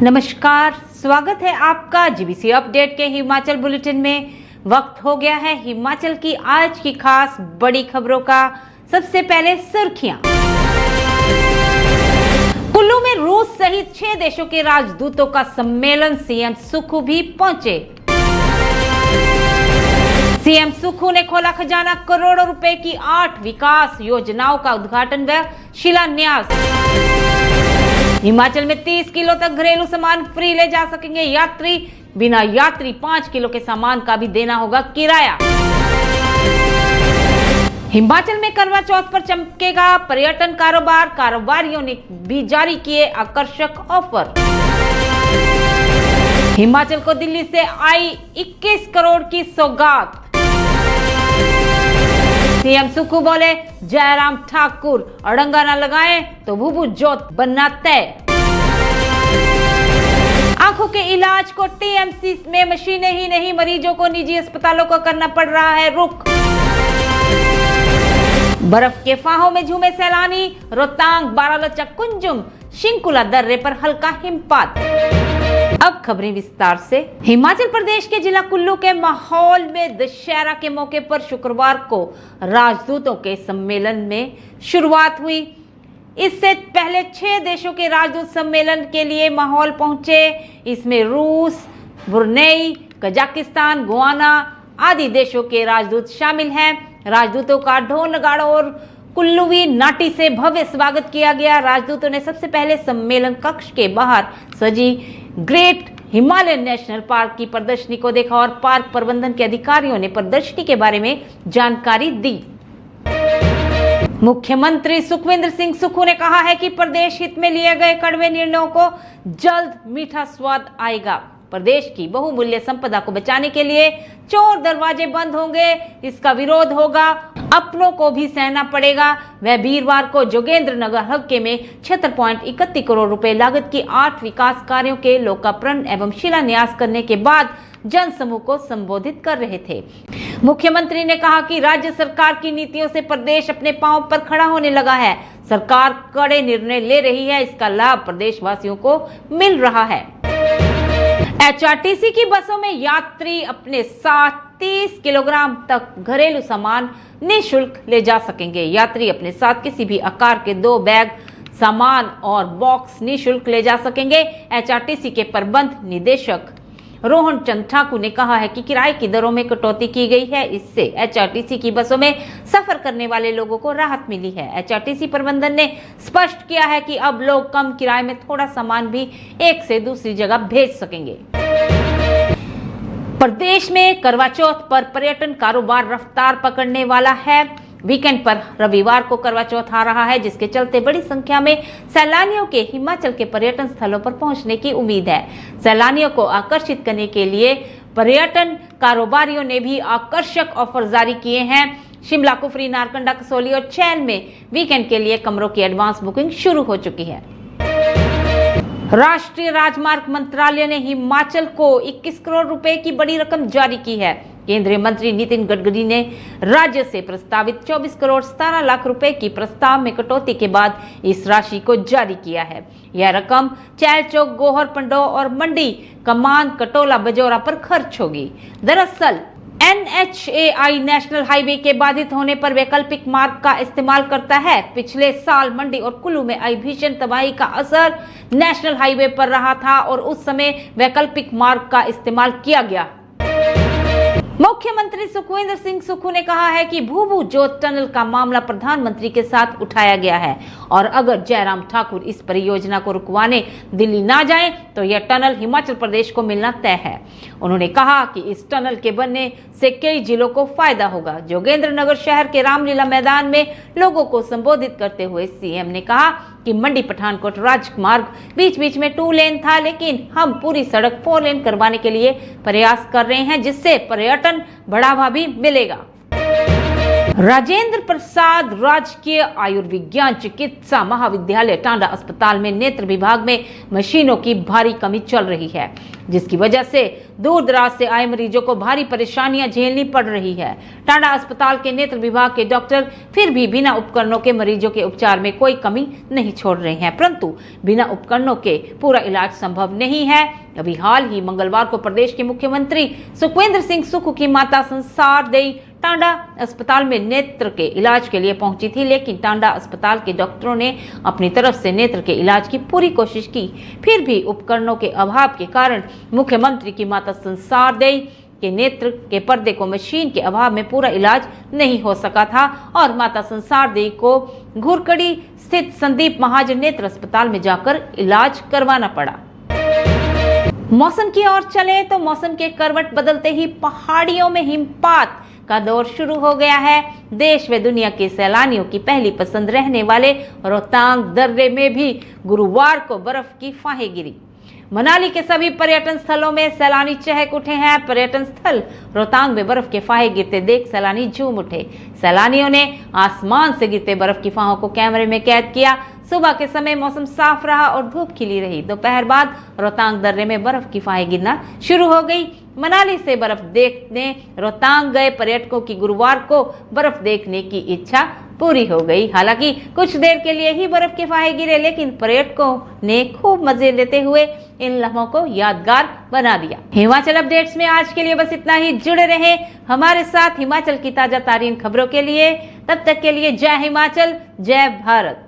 नमस्कार, स्वागत है आपका जीबीसी अपडेट के हिमाचल बुलेटिन में। वक्त हो गया है हिमाचल की आज की खास बड़ी खबरों का। सबसे पहले सुर्खियां। कुल्लू में रूस सहित 6 देशों के राजदूतों का सम्मेलन, सीएम सुक्खू भी पहुंचे। सीएम सुक्खू ने खोला खजाना, करोड़ों रुपए की 8 विकास योजनाओं का उद्घाटन व शिलान्यास। हिमाचल में 30 किलो तक घरेलू सामान फ्री ले जा सकेंगे यात्री, बिना यात्री 5 किलो के सामान का भी देना होगा किराया। हिमाचल में करवा चौथ पर चमकेगा पर्यटन कारोबार, कारोबारियों ने भी जारी किए आकर्षक ऑफर। हिमाचल को दिल्ली से आई 21 करोड़ की सौगात। सीएम सुक्खू बोले, जयराम ठाकुर अड़ंगा न लगाएं तो भूभू जोत बनना तय। आंखों के इलाज को टीएमसी में मशीनें ही नहीं, मरीजों को निजी अस्पतालों को करना पड़ रहा है रुख। बर्फ के फाहों में झूमे सैलानी, रोहतांग, बारालाचा, कुंजुम, शिंकुला दर्रे पर हल्का हिमपात। अब खबरें विस्तार से। हिमाचल प्रदेश के जिला कुल्लू के माहौल में दशहरा के मौके पर शुक्रवार को राजदूतों के सम्मेलन में शुरुआत हुई। इससे पहले 6 देशों के राजदूत सम्मेलन के लिए माहौल पहुंचे। इसमें रूस, ब्रुनेई, कजाकिस्तान, गुआना आदि देशों के राजदूत शामिल हैं। राजदूतों का ढोल नगाड़ों और कुल्लूवी नाटी से भव्य स्वागत किया गया। राजदूतों ने सबसे पहले सम्मेलन कक्ष के बाहर सजी ग्रेट हिमालयन नेशनल पार्क की प्रदर्शनी को देखा और पार्क प्रबंधन के अधिकारियों ने प्रदर्शनी के बारे में जानकारी दी। मुख्यमंत्री सुखविंदर सिंह सुक्खू ने कहा है कि प्रदेश हित में लिए गए कड़वे निर्णयों को जल्द मीठा स्वाद आएगा। प्रदेश की बहुमूल्य संपदा को बचाने के लिए चोर दरवाजे बंद होंगे, इसका विरोध होगा, अपनों को भी सहना पड़ेगा। वह वीरवार को जोगेंद्रनगर हल्के में 76.31 करोड़ रुपए लागत की 8 विकास कार्यों के लोकार्पण एवं शिलान्यास करने के बाद जनसमूह को संबोधित कर रहे थे। मुख्यमंत्री ने कहा कि राज्य सरकार की नीतियों से प्रदेश अपने पांव पर खड़ा होने लगा है। सरकार कड़े निर्णय ले रही है, इसका लाभ प्रदेशवासियों को मिल रहा है। एचआरटीसी की बसों में यात्री अपने साथ 30 किलोग्राम तक घरेलू सामान निःशुल्क ले जा सकेंगे। यात्री अपने साथ किसी भी आकार के 2 बैग सामान और बॉक्स निःशुल्क ले जा सकेंगे। एचआरटीसी के प्रबंध निदेशक रोहन चंद ठाकुर ने कहा है कि किराए की दरों में कटौती की गई है। इससे एचआरटीसी की बसों में सफर करने वाले लोगों को राहत मिली है। एचआरटीसी प्रबंधन ने स्पष्ट किया है कि अब लोग कम किराए में थोड़ा सामान भी एक से दूसरी जगह भेज सकेंगे। प्रदेश में करवा चौथ पर पर्यटन कारोबार रफ्तार पकड़ने वाला है। वीकेंड पर रविवार को करवा चौथ आ रहा है, जिसके चलते बड़ी संख्या में सैलानियों के हिमाचल के पर्यटन स्थलों पर पहुंचने की उम्मीद है। सैलानियों को आकर्षित करने के लिए पर्यटन कारोबारियों ने भी आकर्षक ऑफर जारी किए हैं। शिमला, कुफरी, नारकंडा, कसौली और चैल में वीकेंड के लिए कमरों की एडवांस बुकिंग शुरू हो चुकी है। राष्ट्रीय राजमार्ग मंत्रालय ने हिमाचल को 21 करोड़ रुपए की बड़ी रकम जारी की है। केंद्रीय मंत्री नितिन गडकरी ने राज्य से प्रस्तावित 24 करोड़ 17 लाख रुपए की प्रस्ताव में कटौती के बाद इस राशि को जारी किया है। यह रकम चैल चौक, गोहर, पंडो और मंडी, कमान, कटोला, बजौरा पर खर्च होगी। दरअसल NHAI नेशनल हाईवे के बाधित होने पर वैकल्पिक मार्ग का इस्तेमाल करता है। पिछले साल मंडी और कुल्लू में आई भीषण तबाही का असर नेशनल हाईवे पर रहा था और उस समय वैकल्पिक मार्ग का इस्तेमाल किया गया। मुख्यमंत्री सुखविंदर सिंह सुक्खू ने कहा है कि भूभू जोत टनल का मामला प्रधानमंत्री के साथ उठाया गया है और अगर जयराम ठाकुर इस परियोजना को रुकवाने दिल्ली ना जाएं तो यह टनल हिमाचल प्रदेश को मिलना तय है। उन्होंने कहा कि इस टनल के बनने से कई जिलों को फायदा होगा। जोगेंद्रनगर शहर के रामलीला मैदान में लोगों को संबोधित करते हुए सीएम ने कहा कि मंडी पठानकोट राजमार्ग बीच बीच में 2 लेन था, लेकिन हम पूरी सड़क 4 लेन करवाने के लिए प्रयास कर रहे हैं, जिससे पर्यटन बढ़ावा भी मिलेगा। राजेंद्र प्रसाद राजकीय आयुर्विज्ञान चिकित्सा महाविद्यालय टांडा अस्पताल में नेत्र विभाग में मशीनों की भारी कमी चल रही है, जिसकी वजह से दूर दराज से आए मरीजों को भारी परेशानियां झेलनी पड़ रही है। टांडा अस्पताल के नेत्र विभाग के डॉक्टर फिर भी बिना उपकरणों के मरीजों के उपचार में कोई कमी नहीं छोड़ रहे हैं, परंतु बिना उपकरणों के पूरा इलाज संभव नहीं है। अभी हाल ही मंगलवार को प्रदेश के मुख्यमंत्री सुखविंदर सिंह सुक्खू की माता संसार देई टांडा अस्पताल में नेत्र के इलाज के लिए पहुंची थी, लेकिन टांडा अस्पताल के डॉक्टरों ने अपनी तरफ से नेत्र के इलाज की पूरी कोशिश की, फिर भी उपकरणों के अभाव के कारण मुख्यमंत्री की माता संसार देई के नेत्र के पर्दे को मशीन के अभाव में पूरा इलाज नहीं हो सका था और माता संसार देई को घुरकड़ी स्थित संदीप महाजन नेत्र अस्पताल में जाकर इलाज करवाना पड़ा। मौसम की ओर चले तो मौसम के करवट बदलते ही पहाड़ियों में हिमपात का दौर शुरू हो गया है। देश व दुनिया के सैलानियों की पहली पसंद रहने वाले रोहतांग दर्रे में भी गुरुवार को बर्फ की फाहें गिरी। मनाली के सभी पर्यटन स्थलों में सैलानी चहक उठे हैं। पर्यटन स्थल रोहतांग में बर्फ के फाहे गिरते देख सैलानी झूम उठे। सैलानियों ने आसमान से गिरते बर्फ की फाहों को कैमरे में कैद किया। सुबह के समय मौसम साफ रहा और धूप खिली रही। दोपहर बाद रोहतांग दर्रे में बर्फ की फाहें गिरना शुरू हो गई। मनाली से बर्फ देखने रोहतांग गए पर्यटकों की गुरुवार को बर्फ देखने की इच्छा पूरी हो गई। हालांकि कुछ देर के लिए ही बर्फ के फाहे गिरे, लेकिन पर्यटकों ने खूब मजे लेते हुए इन लम्हों को यादगार बना दिया। हिमाचल अपडेट्स में आज के लिए बस इतना ही। जुड़े रहे हमारे साथ हिमाचल की ताजा तारीन खबरों के लिए। तब तक के लिए जय हिमाचल, जय भारत।